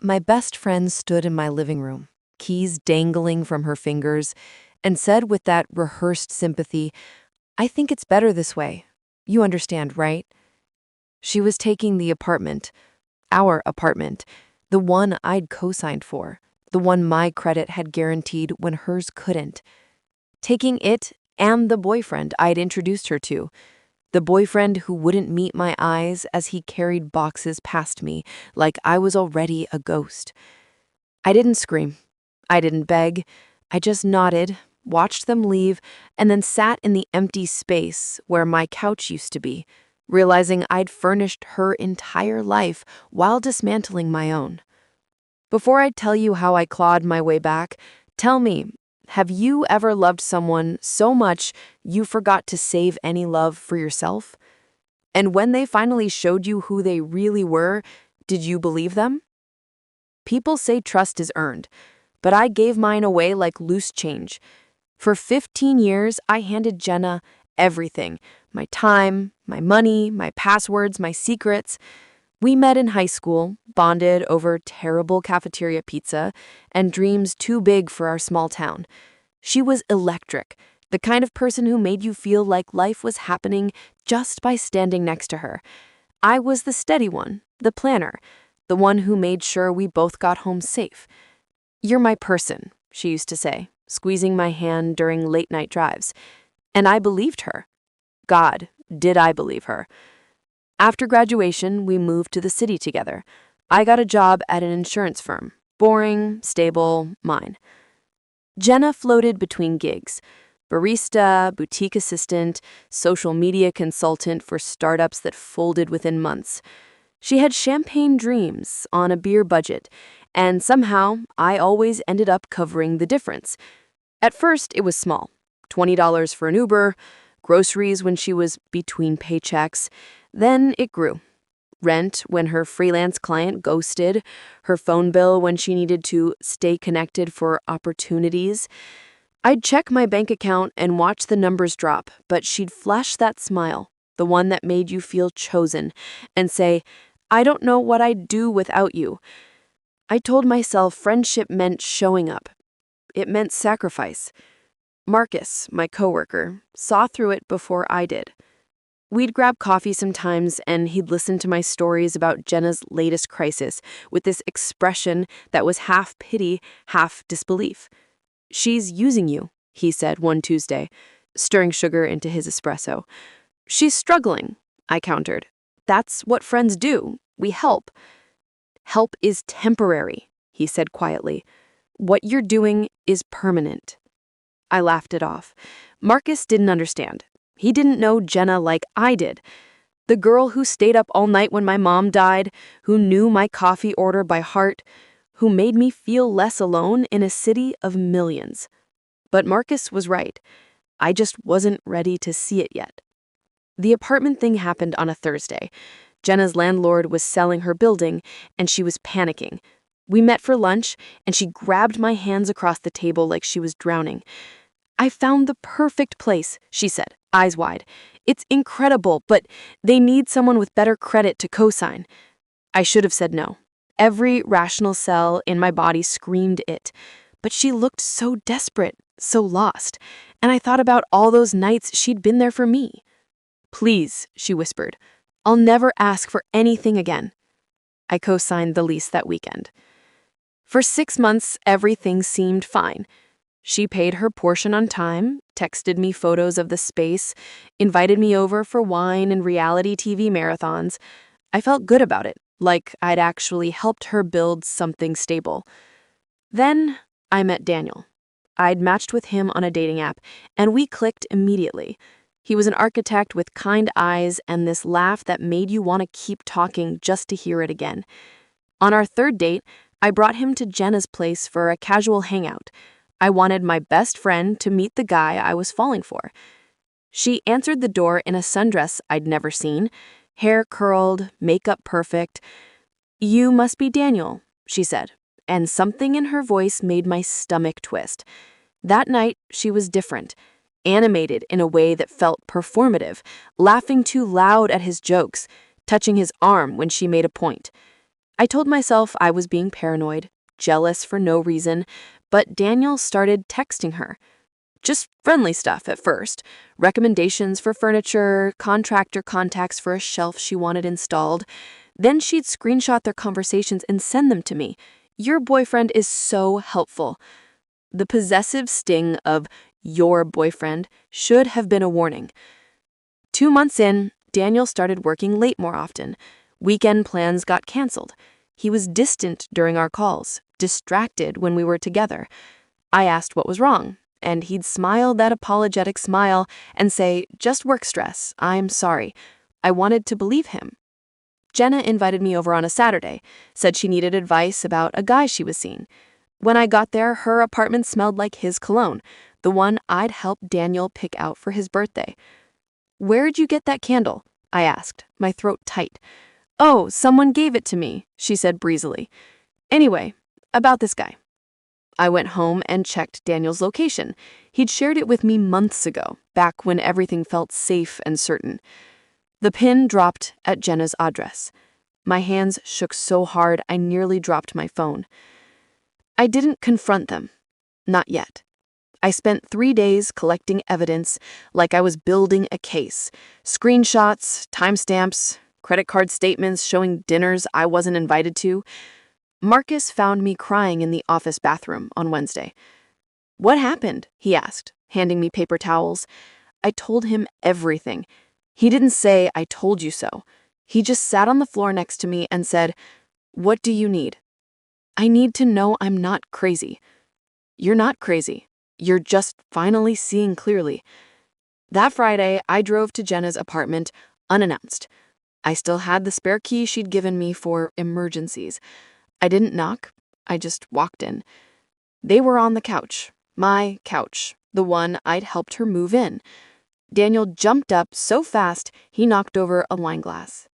My best friend stood in my living room, keys dangling from her fingers, and said with that rehearsed sympathy, "I think it's better this way. You understand, right?" She was taking the apartment, our apartment, the one I'd co-signed for, the one my credit had guaranteed when hers couldn't. Taking it and the boyfriend I'd introduced her to, the boyfriend who wouldn't meet my eyes as he carried boxes past me like I was already a ghost. I didn't scream. I didn't beg. I just nodded, watched them leave, and then sat in the empty space where my couch used to be, realizing I'd furnished her entire life while dismantling my own. Before I tell you how I clawed my way back, tell me, have you ever loved someone so much you forgot to save any love for yourself? And when they finally showed you who they really were, did you believe them? People say trust is earned, but I gave mine away like loose change. For 15 years, I handed Jenna everything: my time, my money, my passwords, my secrets. We met in high school, bonded over terrible cafeteria pizza and dreams too big for our small town. She was electric, the kind of person who made you feel like life was happening just by standing next to her. I was the steady one, the planner, the one who made sure we both got home safe. "You're my person," she used to say, squeezing my hand during late-night drives. And I believed her. God, did I believe her. After graduation, we moved to the city together. I got a job at an insurance firm. Boring, stable, mine. Jenna floated between gigs: barista, boutique assistant, social media consultant for startups that folded within months. She had champagne dreams on a beer budget, and somehow I always ended up covering the difference. At first, it was small: $20 for an Uber, groceries when she was between paychecks. Then it grew. Rent when her freelance client ghosted, her phone bill when she needed to stay connected for opportunities. I'd check my bank account and watch the numbers drop, but she'd flash that smile, the one that made you feel chosen, and say, "I don't know what I'd do without you." I told myself friendship meant showing up. It meant sacrifice. Marcus, my coworker, saw through it before I did. We'd grab coffee sometimes, and he'd listen to my stories about Jenna's latest crisis with this expression that was half pity, half disbelief. "She's using you," he said one Tuesday, stirring sugar into his espresso. "She's struggling," I countered. "That's what friends do. We help." "Help is temporary," he said quietly. "What you're doing is permanent." I laughed it off. Marcus didn't understand. He didn't know Jenna like I did. The girl who stayed up all night when my mom died, who knew my coffee order by heart, who made me feel less alone in a city of millions. But Marcus was right. I just wasn't ready to see it yet. The apartment thing happened on a Thursday. Jenna's landlord was selling her building, and she was panicking. We met for lunch, and she grabbed my hands across the table like she was drowning. "I found the perfect place," she said, eyes wide. "It's incredible, but they need someone with better credit to co-sign." I should have said no. Every rational cell in my body screamed it. But she looked so desperate, so lost, and I thought about all those nights she'd been there for me. "Please," she whispered, "I'll never ask for anything again." I co-signed the lease that weekend. For 6 months, everything seemed fine. She paid her portion on time, texted me photos of the space, invited me over for wine and reality TV marathons. I felt good about it, like I'd actually helped her build something stable. Then I met Daniel. I'd matched with him on a dating app, and we clicked immediately. He was an architect with kind eyes and this laugh that made you want to keep talking just to hear it again. On our third date, I brought him to Jenna's place for a casual hangout. I wanted my best friend to meet the guy I was falling for. She answered the door in a sundress I'd never seen, hair curled, makeup perfect. "You must be Daniel," she said, and something in her voice made my stomach twist. That night, she was different, animated in a way that felt performative, laughing too loud at his jokes, touching his arm when she made a point. I told myself I was being paranoid, jealous for no reason, but Daniel started texting her. Just friendly stuff at first. Recommendations for furniture, contractor contacts for a shelf she wanted installed. Then she'd screenshot their conversations and send them to me. Your boyfriend is so helpful. The possessive sting of your boyfriend should have been a warning. 2 months in, Daniel started working late more often. Weekend plans got canceled. He was distant during our calls, distracted when we were together. I asked what was wrong, and he'd smile that apologetic smile and say, "Just work stress, I'm sorry." I wanted to believe him. Jenna invited me over on a Saturday, said she needed advice about a guy she was seeing. When I got there, her apartment smelled like his cologne, the one I'd helped Daniel pick out for his birthday. "Where'd you get that candle?" I asked, my throat tight. "Oh, someone gave it to me," she said breezily. "Anyway, about this guy." I went home and checked Daniel's location. He'd shared it with me months ago, back when everything felt safe and certain. The pin dropped at Jenna's address. My hands shook so hard I nearly dropped my phone. I didn't confront them. Not yet. I spent 3 days collecting evidence like I was building a case. Screenshots, timestamps, credit card statements showing dinners I wasn't invited to. Marcus found me crying in the office bathroom on Wednesday. "What happened?" he asked, handing me paper towels. I told him everything. He didn't say, "I told you so." He just sat on the floor next to me and said, "What do you need?" "I need to know I'm not crazy." "You're not crazy. You're just finally seeing clearly." That Friday, I drove to Jenna's apartment unannounced. I still had the spare key she'd given me for emergencies. I didn't knock. I just walked in. They were on the couch. My couch. The one I'd helped her move in. Daniel jumped up so fast, he knocked over a wine glass.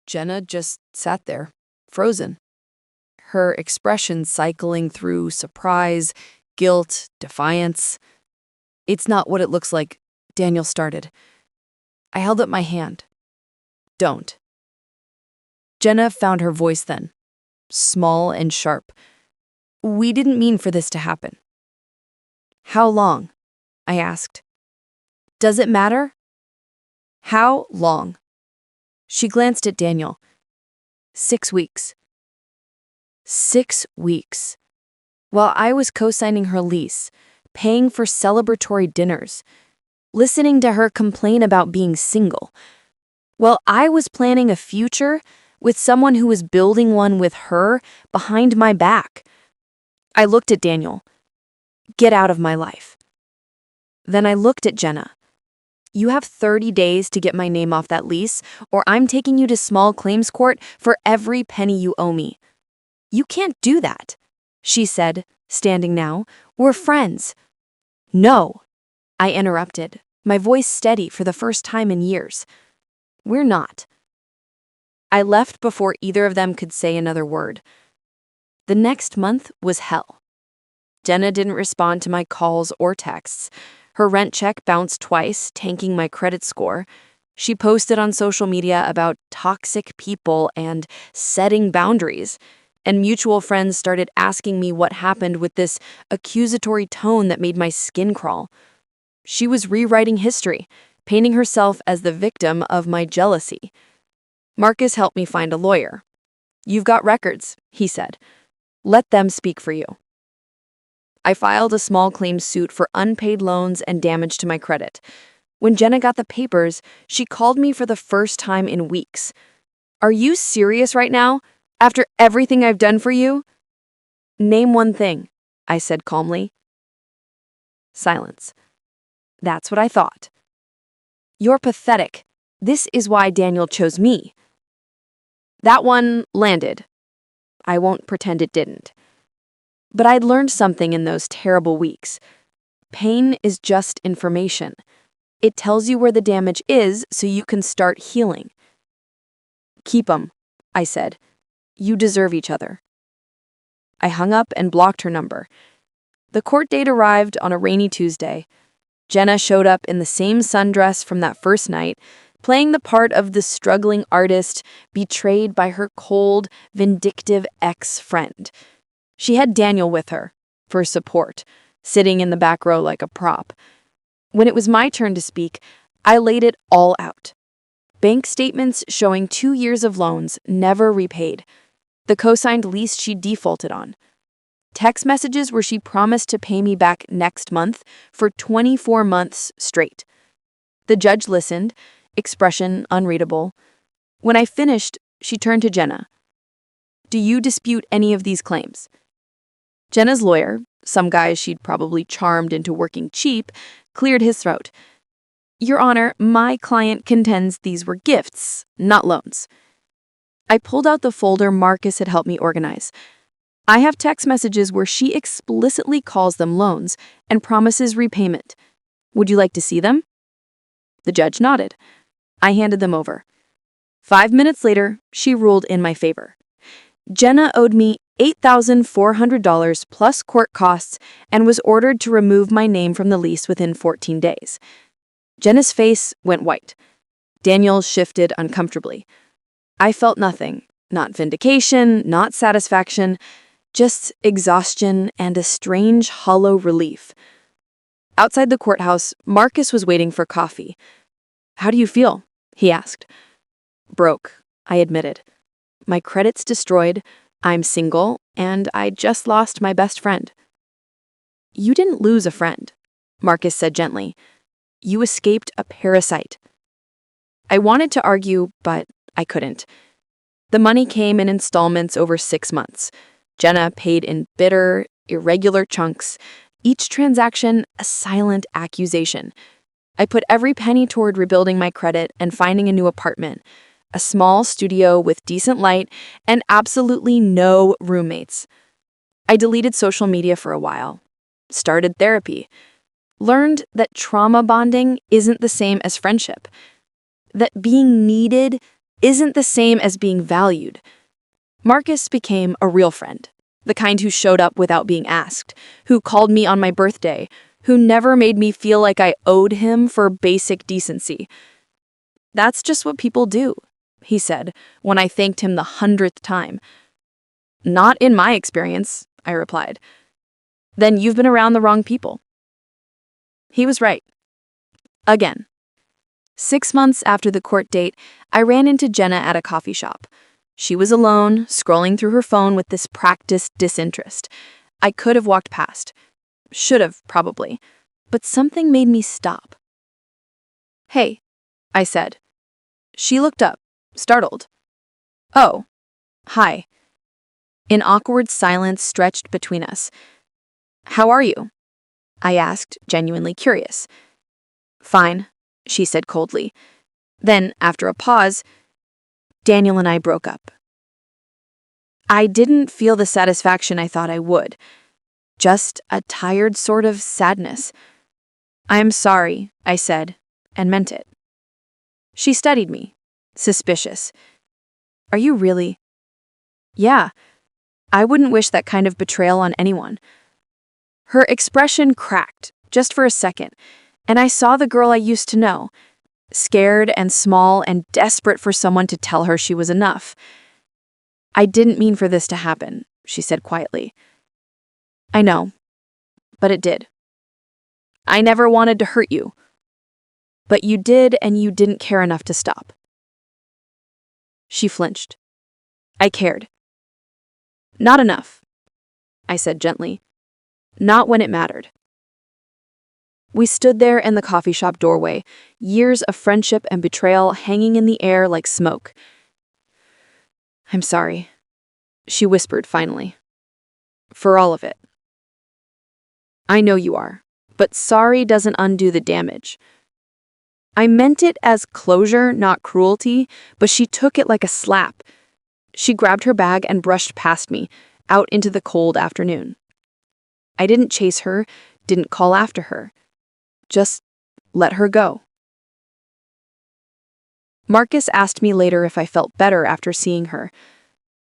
Jenna just sat there, frozen. Her expression cycling through surprise, guilt, defiance. "It's not what it looks like," Daniel started. I held up my hand. "Don't." Jenna found her voice then, small and sharp. "We didn't mean for this to happen." "How long?" I asked. "Does it matter?" "How long?" She glanced at Daniel. 6 weeks. 6 weeks. While I was co-signing her lease, paying for celebratory dinners, listening to her complain about being single. While I was planning a future with someone who was building one with her behind my back. I looked at Daniel. "Get out of my life." Then I looked at Jenna. "You have 30 days to get my name off that lease, or I'm taking you to small claims court for every penny you owe me." "You can't do that," she said, standing now. "We're friends." "No," I interrupted, my voice steady for the first time in years. "We're not." I left before either of them could say another word. The next month was hell. Jenna didn't respond to my calls or texts. Her rent check bounced twice, tanking my credit score. She posted on social media about toxic people and setting boundaries. And mutual friends started asking me what happened with this accusatory tone that made my skin crawl. She was rewriting history, painting herself as the victim of my jealousy. Marcus helped me find a lawyer. "You've got records," he said. "Let them speak for you." I filed a small claims suit for unpaid loans and damage to my credit. When Jenna got the papers, she called me for the first time in weeks. "Are you serious right now? After everything I've done for you?" "Name one thing," I said calmly. Silence. "That's what I thought." "You're pathetic. This is why Daniel chose me." That one landed. I won't pretend it didn't. But I'd learned something in those terrible weeks. Pain is just information. It tells you where the damage is so you can start healing. "Keep 'em," I said. "You deserve each other." I hung up and blocked her number. The court date arrived on a rainy Tuesday. Jenna showed up in the same sundress from that first night, playing the part of the struggling artist betrayed by her cold, vindictive ex-friend. She had Daniel with her, for support, sitting in the back row like a prop. When it was my turn to speak, I laid it all out. Bank statements showing 2 years of loans never repaid. The co-signed lease she defaulted on. Text messages where she promised to pay me back next month for 24 months straight. The judge listened, expression unreadable. When I finished, she turned to Jenna. Do you dispute any of these claims? Jenna's lawyer, some guy she'd probably charmed into working cheap, cleared his throat. Your Honor, my client contends these were gifts, not loans. I pulled out the folder Marcus had helped me organize. I have text messages where she explicitly calls them loans and promises repayment. Would you like to see them? The judge nodded. I handed them over. 5 minutes later, she ruled in my favor. Jenna owed me $8,400 plus court costs and was ordered to remove my name from the lease within 14 days. Jenna's face went white. Daniel shifted uncomfortably. I felt nothing, not vindication, not satisfaction, just exhaustion and a strange, hollow relief. Outside the courthouse, Marcus was waiting for coffee. How do you feel? He asked. Broke, I admitted. My credit's destroyed, I'm single, and I just lost my best friend. You didn't lose a friend, Marcus said gently. You escaped a parasite. I wanted to argue, but I couldn't. The money came in installments over 6 months. Jenna paid in bitter, irregular chunks, each transaction a silent accusation. I put every penny toward rebuilding my credit and finding a new apartment, a small studio with decent light and absolutely no roommates. I deleted social media for a while, started therapy, learned that trauma bonding isn't the same as friendship, that being needed isn't the same as being valued. Marcus became a real friend, the kind who showed up without being asked, who called me on my birthday, who never made me feel like I owed him for basic decency. That's just what people do, he said, when I thanked him the 100th time. Not in my experience, I replied. Then you've been around the wrong people. He was right. Again. 6 months after the court date, I ran into Jenna at a coffee shop. She was alone, scrolling through her phone with this practiced disinterest. I could have walked past. Should have, probably. But something made me stop. Hey, I said. She looked up, startled. Oh, hi. An awkward silence stretched between us. How are you? I asked, genuinely curious. Fine, she said coldly. Then, after a pause, Daniel and I broke up. I didn't feel the satisfaction I thought I would. Just a tired sort of sadness. I'm sorry, I said, and meant it. She studied me, suspicious. Are you really? Yeah, I wouldn't wish that kind of betrayal on anyone. Her expression cracked, just for a second, and I saw the girl I used to know, scared and small and desperate for someone to tell her she was enough. I didn't mean for this to happen, she said quietly. I know, but it did. I never wanted to hurt you. But you did, and you didn't care enough to stop. She flinched. I cared. Not enough, I said gently. Not when it mattered. We stood there in the coffee shop doorway, years of friendship and betrayal hanging in the air like smoke. I'm sorry, she whispered finally. For all of it. I know you are, but sorry doesn't undo the damage. I meant it as closure, not cruelty, but she took it like a slap. She grabbed her bag and brushed past me, out into the cold afternoon. I didn't chase her, didn't call after her. Just let her go. Marcus asked me later if I felt better after seeing her.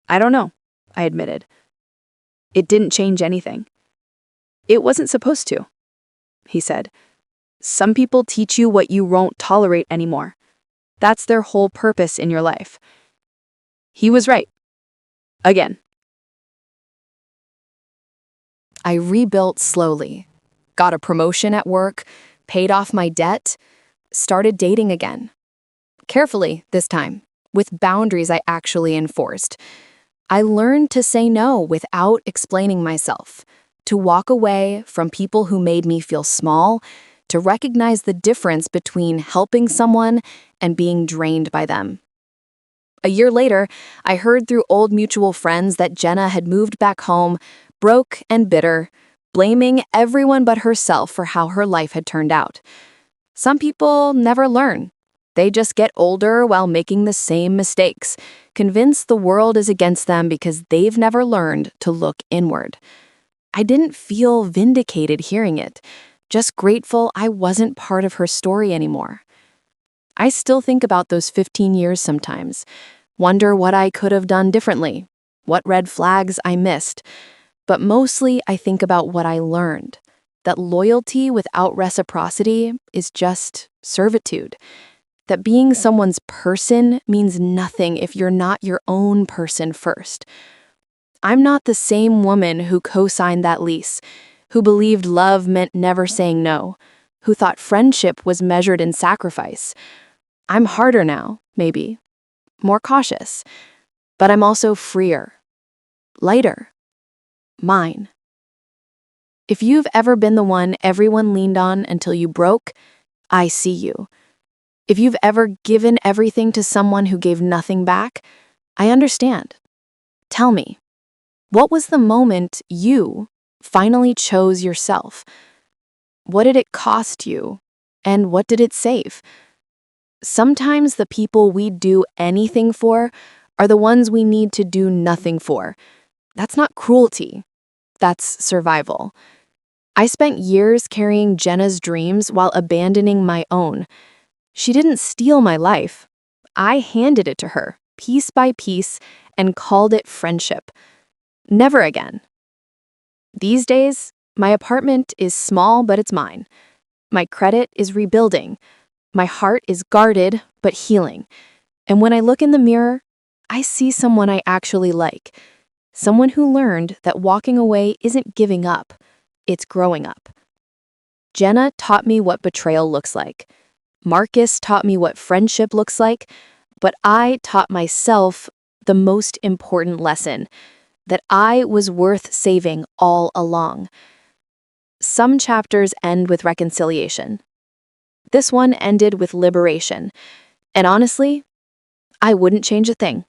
I don't know, I admitted. It didn't change anything. It wasn't supposed to, he said. Some people teach you what you won't tolerate anymore. That's their whole purpose in your life. He was right. Again. I rebuilt slowly, got a promotion at work, paid off my debt, started dating again. Carefully this time, with boundaries I actually enforced. I learned to say no without explaining myself, to walk away from people who made me feel small, to recognize the difference between helping someone and being drained by them. A year later, I heard through old mutual friends that Jenna had moved back home, broke and bitter, blaming everyone but herself for how her life had turned out. Some people never learn. They just get older while making the same mistakes, convinced the world is against them because they've never learned to look inward. I didn't feel vindicated hearing it, just grateful I wasn't part of her story anymore. I still think about those 15 years sometimes, wonder what I could have done differently, what red flags I missed, but mostly I think about what I learned, that loyalty without reciprocity is just servitude, that being someone's person means nothing if you're not your own person first. I'm not the same woman who co-signed that lease, who believed love meant never saying no, who thought friendship was measured in sacrifice. I'm harder now, maybe, more cautious, but I'm also freer, lighter, mine. If you've ever been the one everyone leaned on until you broke, I see you. If you've ever given everything to someone who gave nothing back, I understand. Tell me, what was the moment you finally chose yourself? What did it cost you? And what did it save? Sometimes the people we do anything for are the ones we need to do nothing for. That's not cruelty. That's survival. I spent years carrying Jenna's dreams while abandoning my own. She didn't steal my life. I handed it to her, piece by piece, and called it friendship. Never again. These days, my apartment is small, but it's mine. My credit is rebuilding. My heart is guarded, but healing. And when I look in the mirror, I see someone I actually like. Someone who learned that walking away isn't giving up, it's growing up. Jenna taught me what betrayal looks like. Marcus taught me what friendship looks like, but I taught myself the most important lesson, that I was worth saving all along. Some chapters end with reconciliation. This one ended with liberation. And honestly, I wouldn't change a thing.